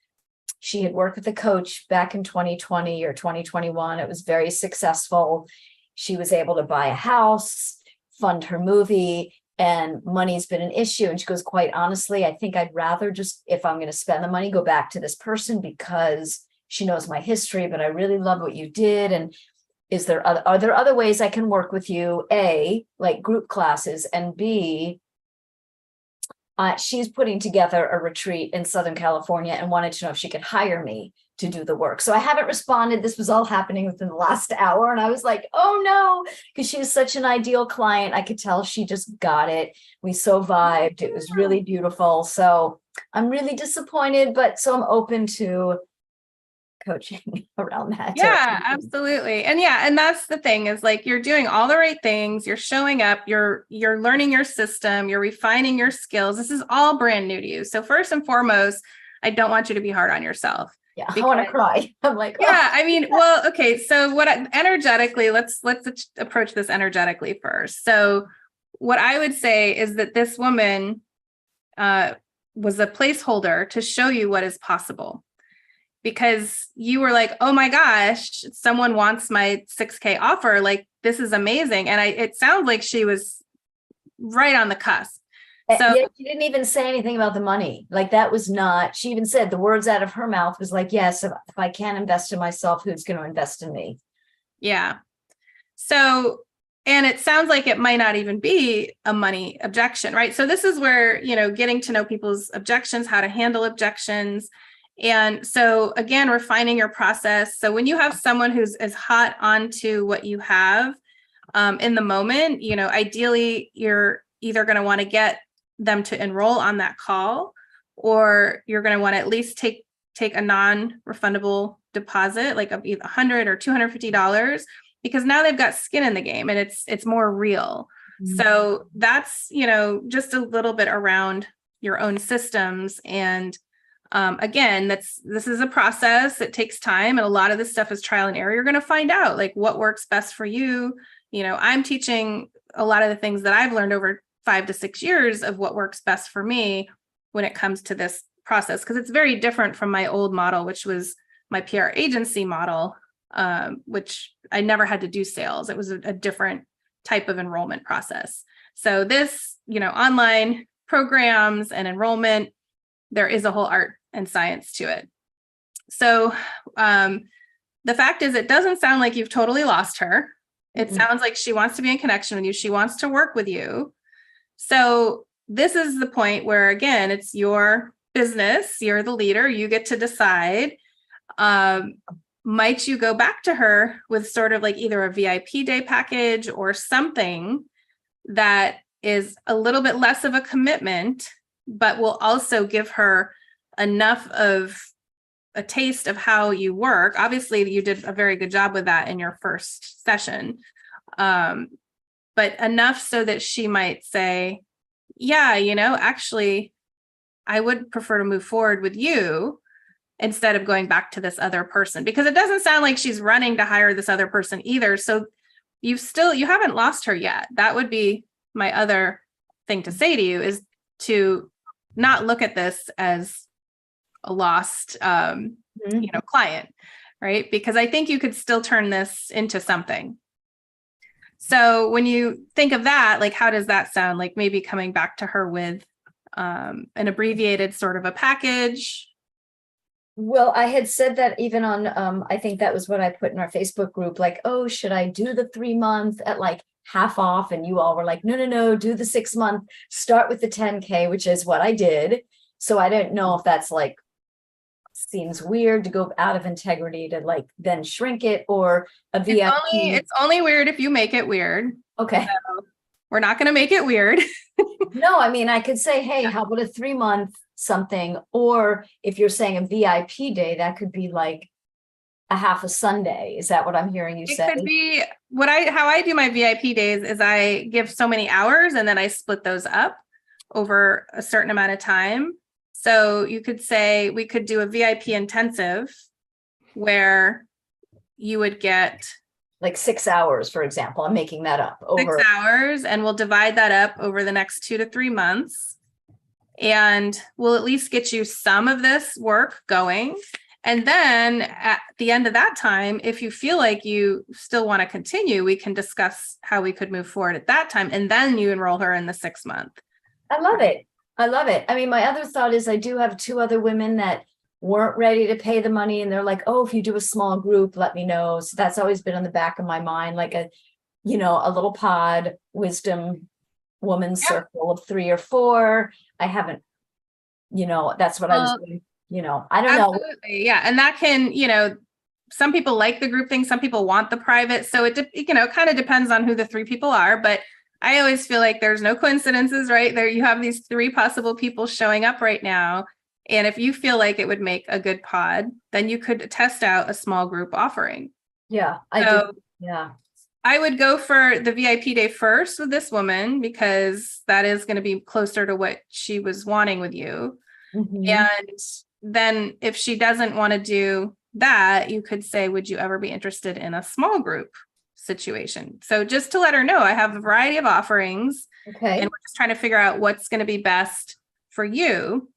she had worked with a coach back in 2020 or 2021. It was very successful. She was able to buy a house, fund her movie, and money's been an issue. And she goes, quite honestly, I think I'd rather just, if I'm going to spend the money, go back to this person because she knows my history, but I really love what you did. And are there other ways I can work with you? A, like group classes, and B, she's putting together a retreat in Southern California and wanted to know if she could hire me to do the work. So I haven't responded. This was all happening within the last hour. And I was like, oh no, because she was such an ideal client. I could tell she just got it. We so vibed. It was really beautiful. So I'm really disappointed, but so I'm open to coaching around that. Yeah, absolutely. And that's the thing, is like, you're doing all the right things. You're showing up, you're learning your system, you're refining your skills. This is all brand new to you. So first and foremost, I don't want you to be hard on yourself. Yeah, I want to cry. I'm like, yeah, I mean, well, okay. So energetically, let's approach this energetically first. So what I would say is that this woman was a placeholder to show you what is possible. Because you were like, oh my gosh, someone wants my 6K offer. Like, this is amazing. And it sounds like she was right on the cusp. So yeah, she didn't even say anything about the money. Like, that was not, she even said, the words out of her mouth was like, yes, if I can't invest in myself, who's going to invest in me? Yeah. So, and it sounds like it might not even be a money objection, right? So this is where, getting to know people's objections, how to handle objections. And so again, refining your process. So when you have someone who's as hot onto what you have in the moment, ideally you're either going to want to get them to enroll on that call, or you're going to want to at least take a non-refundable deposit, like of either $100 or $250, because now they've got skin in the game and it's more real. Mm-hmm. So that's, just a little bit around your own systems. And again, this is a process. It takes time. And a lot of this stuff is trial and error. You're going to find out like what works best for you. I'm teaching a lot of the things that I've learned over 5 to 6 years of what works best for me when it comes to this process, because it's very different from my old model, which was my PR agency model, which I never had to do sales. It was a different type of enrollment process. So this, online programs and enrollment, there is a whole art and science to it. So the fact is, it doesn't sound like you've totally lost her. It sounds like she wants to be in connection with you. She wants to work with you. So this is the point where, again, it's your business. You're the leader. You get to decide. Might you go back to her with sort of like either a VIP day package or something that is a little bit less of a commitment, but will also give her enough of a taste of how you work. Obviously, you did a very good job with that in your first session, but enough so that she might say, yeah, actually, I would prefer to move forward with you instead of going back to this other person, because it doesn't sound like she's running to hire this other person either. So you haven't lost her yet. That would be my other thing to say to you, is to not look at this as a lost, client, right? Because I think you could still turn this into something. So when you think of that, like, how does that sound? Like maybe coming back to her with an abbreviated sort of a package. Well, I had said that even on, I think that was what I put in our Facebook group, like, oh, should I do the 3-month at like half off? And you all were like, no, do the 6-month, start with the 10K, which is what I did. So I don't know if that's like, seems weird to go out of integrity to like then shrink it, or a VIP. It's only weird if you make it weird. Okay. So, We're not going to make it weird. No, I mean, I could say, hey, how about a 3-month something? Or if you're saying a VIP day, that could be like a half a Sunday. Is that what I'm hearing you It say? could be how I do my VIP days is I give so many hours and then I split those up over a certain amount of time. So you could say we could do a VIP intensive where you would get Like 6 hours, for example. I'm making that up 6 hours, and we'll divide that up over the next 2 to 3 months. And we'll at least get you some of this work going. And then at the end of that time, if you feel like you still want to continue, we can discuss how we could move forward at that time. And then you enroll her in the 6-month. I love it. I love it. I mean, my other thought is I do have 2 other women that weren't ready to pay the money. And they're like, oh, if you do a small group, let me know. So that's always been on the back of my mind, like a little pod wisdom woman circle of 3 or 4. I haven't, that's what I was doing. I don't know. Absolutely. Yeah. And that can, some people like the group thing. Some people want the private. So it kind of depends on who the 3 people are. But I always feel like there's no coincidences, right? There you have these 3 possible people showing up right now. And if you feel like it would make a good pod, then you could test out a small group offering. Yeah, I do. Yeah. I would go for the VIP day first with this woman because that is going to be closer to what she was wanting with you. Mhm. And then if she doesn't want to do that, you could say, would you ever be interested in a small group situation? So just to let her know, I have a variety of offerings. Okay. And we're just trying to figure out what's going to be best for you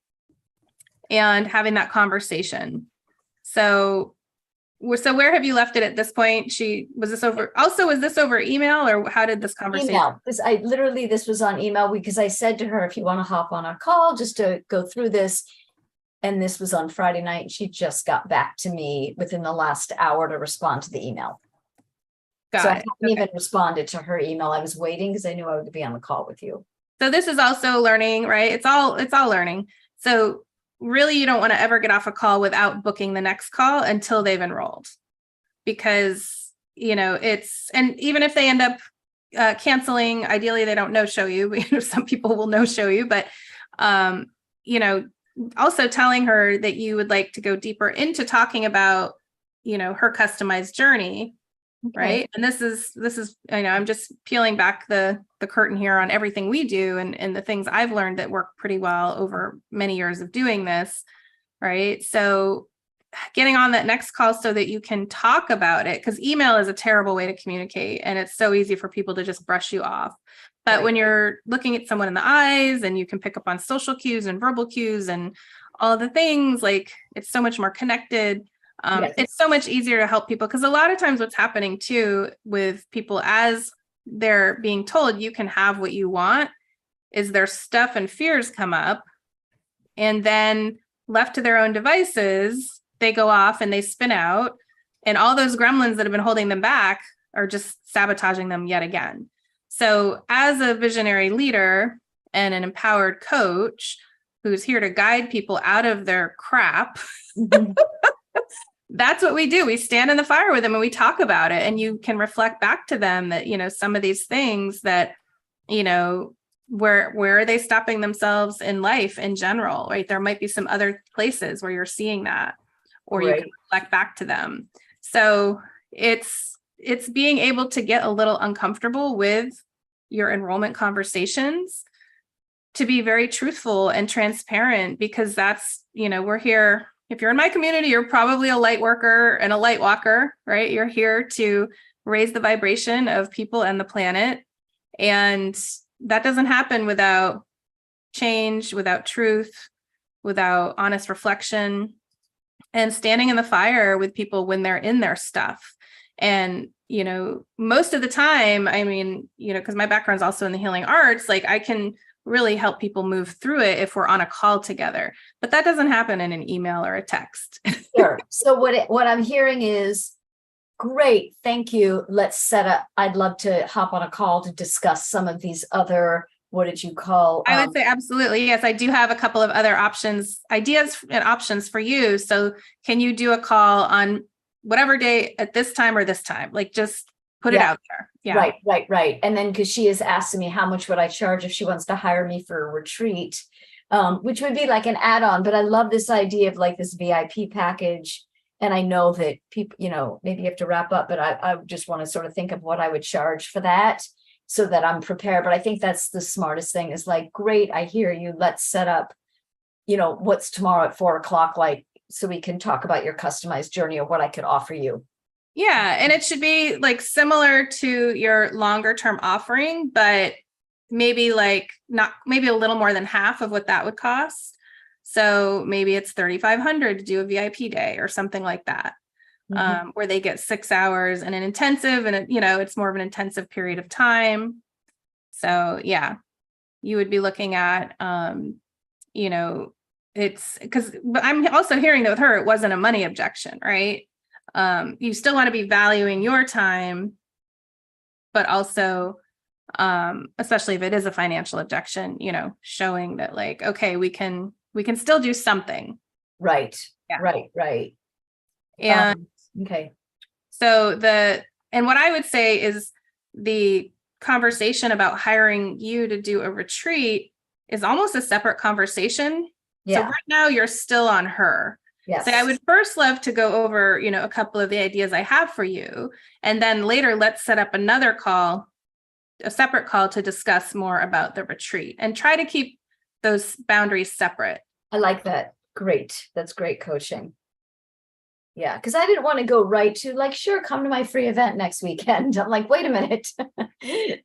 and having that conversation. So where have you left it at this point? Was this over email, or how did this conversation? Email. This was on email because I said to her, if you want to hop on a call just to go through this. And this was on Friday night. She just got back to me within the last hour to respond to the email. I haven't even responded to her email. I was waiting because I knew I would be on the call with you. So this is also learning, right? It's all learning. So really, you don't want to ever get off a call without booking the next call until they've enrolled, because, and even if they end up canceling, ideally, they don't no-show you. Some people will no-show you, but, also telling her that you would like to go deeper into talking about, her customized journey. Okay. Right. And this is, I'm just peeling back the curtain here on everything we do and the things I've learned that work pretty well over many years of doing this. Right. So getting on that next call so that you can talk about it, because email is a terrible way to communicate and it's so easy for people to just brush you off. But when you're looking at someone in the eyes and you can pick up on social cues and verbal cues and all the things, like it's so much more connected. Yes. It's so much easier to help people, because a lot of times what's happening too with people as they're being told you can have what you want is their stuff and fears come up, and then left to their own devices, they go off and they spin out, and all those gremlins that have been holding them back are just sabotaging them yet again. So as a visionary leader and an empowered coach who's here to guide people out of their crap, Mhm. that's what we do. We stand in the fire with them and we talk about it, and you can reflect back to them that, some of these things that, where are they stopping themselves in life in general, right? There might be some other places where you're seeing that, or you can reflect back to them. So it's being able to get a little uncomfortable with your enrollment conversations, to be very truthful and transparent, because that's, we're here. If you're in my community, you're probably a light worker and a light walker, right? You're here to raise the vibration of people and the planet. And that doesn't happen without change, without truth, without honest reflection, and standing in the fire with people when they're in their stuff. And, most of the time, because my background is also in the healing arts, like I can really help people move through it if we're on a call together, but that doesn't happen in an email or a text. Sure. So what I'm hearing is, great, thank you. Let's set up. I'd love to hop on a call to discuss some of these other, what did you call? I would say absolutely. Yes, I do have a couple of other ideas and options for you. So can you do a call on whatever day at this time or this time? Like just Put it Yeah. out there. Yeah. Right. And then because she is asking me how much would I charge if she wants to hire me for a retreat, which would be like an add-on. But I love this idea of like this VIP package. And I know that people, maybe you have to wrap up, but I just want to sort of think of what I would charge for that so that I'm prepared. But I think that's the smartest thing is like, great, I hear you. Let's set up, what's tomorrow at 4:00, like, so we can talk about your customized journey or what I could offer you. Yeah. And it should be like similar to your longer term offering, but maybe maybe a little more than half of what that would cost. So maybe it's $3,500 to do a VIP day or something like that, where they get 6 hours and an intensive and, it's more of an intensive period of time. So yeah, you would be looking at, it's but I'm also hearing that with her, it wasn't a money objection, right? You still want to be valuing your time, but also, especially if it is a financial objection, showing that like, okay, we can still do something. Right. Yeah. Right. And Okay. so and what I would say is the conversation about hiring you to do a retreat is almost a separate conversation. So Yeah. right now you're still on her. Yes. So I would first love to go over, a couple of the ideas I have for you. And then later, let's set up another call, a separate call to discuss more about the retreat and try to keep those boundaries separate. I like that. Great. That's great coaching. Yeah. Because I didn't want to go right to like, sure, come to my free event next weekend. I'm like, wait a minute.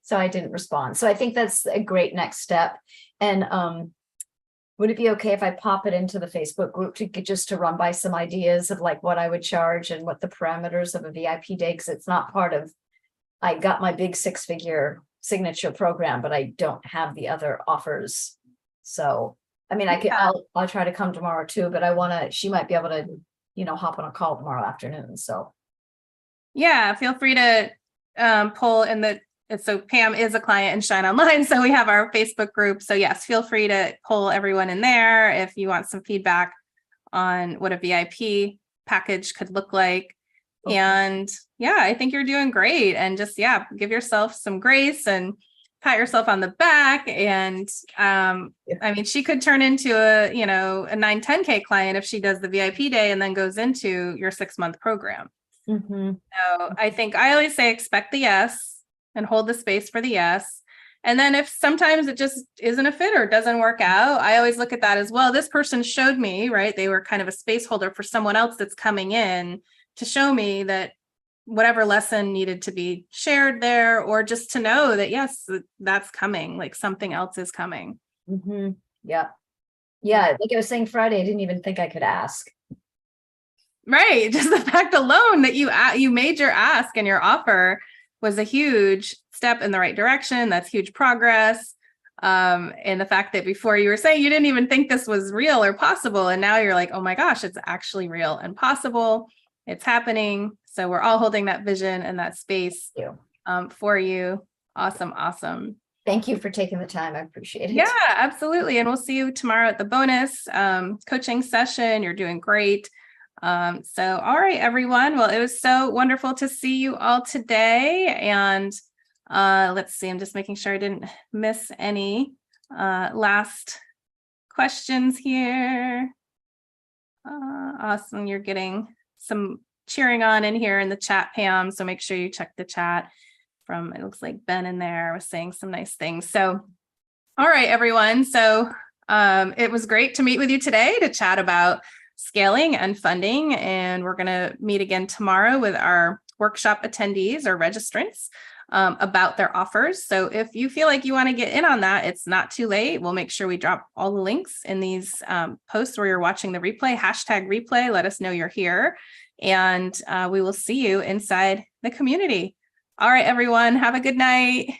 So I didn't respond. So I think that's a great next step. And, would it be okay if I pop it into the Facebook group just to run by some ideas of like what I would charge and what the parameters of a VIP day? Because it's not part of, I got my big 6-figure signature program, but I don't have the other offers. So, I mean, I'll try to come tomorrow too, but she might be able to, hop on a call tomorrow afternoon. So. Yeah, feel free to pull in so Pam is a client in Shine Online. So we have our Facebook group. So yes, feel free to pull everyone in there if you want some feedback on what a VIP package could look like. Okay. And yeah, I think you're doing great. And just, give yourself some grace and pat yourself on the back. And I mean, she could turn into a 9-10K client if she does the VIP day and then goes into your 6-month program. Mm-hmm. So I think I always say, expect the yes and hold the space for the yes. And then if sometimes it just isn't a fit or doesn't work out, I always look at that as well. This person showed me, right? They were kind of a space holder for someone else that's coming in to show me that whatever lesson needed to be shared there, or just to know that, yes, that's coming, like something else is coming. Mm-hmm. Yeah. Like I was saying Friday, I didn't even think I could ask. Right. Just the fact alone that you made your ask and your offer was a huge step in the right direction. That's huge progress. And the fact that before you were saying you didn't even think this was real or possible. And now you're like, oh my gosh, it's actually real and possible. It's happening. So we're all holding that vision and that space for you. Awesome. Thank you for taking the time. I appreciate it. Yeah, absolutely. And we'll see you tomorrow at the bonus coaching session. You're doing great. So, all right, everyone. Well, it was so wonderful to see you all today. And let's see, I'm just making sure I didn't miss any last questions here. Awesome. You're getting some cheering on in here in the chat, Pam. So make sure you check the chat from, it looks like Ben in there was saying some nice things. So, all right, everyone. So it was great to meet with you today to chat about scaling and funding. And we're going to meet again tomorrow with our workshop attendees or registrants about their offers. So if you feel like you want to get in on that, it's not too late. We'll make sure we drop all the links in these posts where you're watching the replay, #replay. Let us know you're here. And we will see you inside the community. All right, everyone. Have a good night.